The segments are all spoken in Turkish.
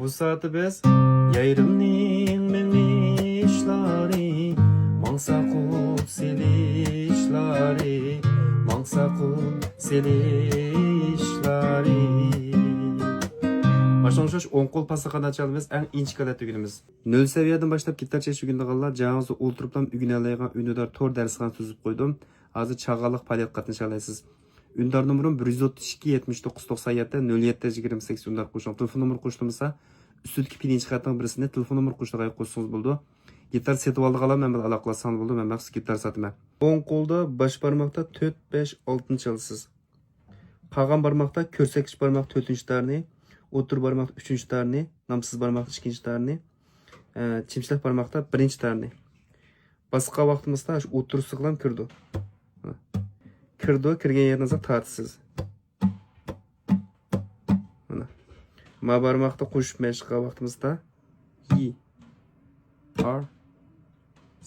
Bu saati biz yayrımning mingishlari, mangsaqul selişlari, mangsaqul selişlari. Başlangıç 10 qol pasaqana çalımız eng inchikala tügünümüz. 0 seviyeden başlap gitar çeşi ügündiğanlar жаңызы ултырыптан ügünəlayğan ünidar tor dərsxana tüzüp qoydum. Hazır çağalıq paliyat qatnışalaysız. Ündar numarum 132 79 97 07 28 ündar qo'shing. Telefon nomeri qo'shilmasa, üstüdeki birinci xatning birisini telefon nomeri qo'shtirib qo'ysangiz bo'ldi. Gitar setib oldik alam, men bilan aloqalasam bo'ldi. Men maxsus gitar sotaman. O'ng qo'lda bosh barmoqda 4 5 6 chalasiz. Qolgan barmoqda ko'rsatkich barmoq 4-tarni, o'tir barmoq 3-tarni, namsiz barmoq 2-tarni, chimchilik barmoqda 1-tarni. Boshqa vaqtimizda shu o'tir siqlam kirdi. Kirgan yerinizga tortisiz. Ma barmoqda qo'shib mashqqa vaqtimizda Y, R,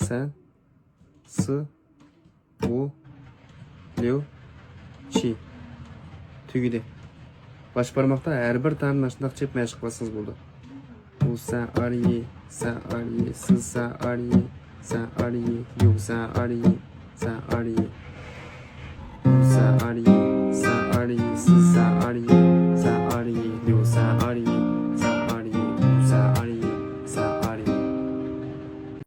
San, S, U, L, Ç. Tugidi. Baş barmoqda har bir tarni mana shunday qilib mashq qilsangiz bo'ldi. U san R, Y, san R, Y, S, san R, Y, san R, Y, U, san R, Y, san R, Y, U, san R, Y.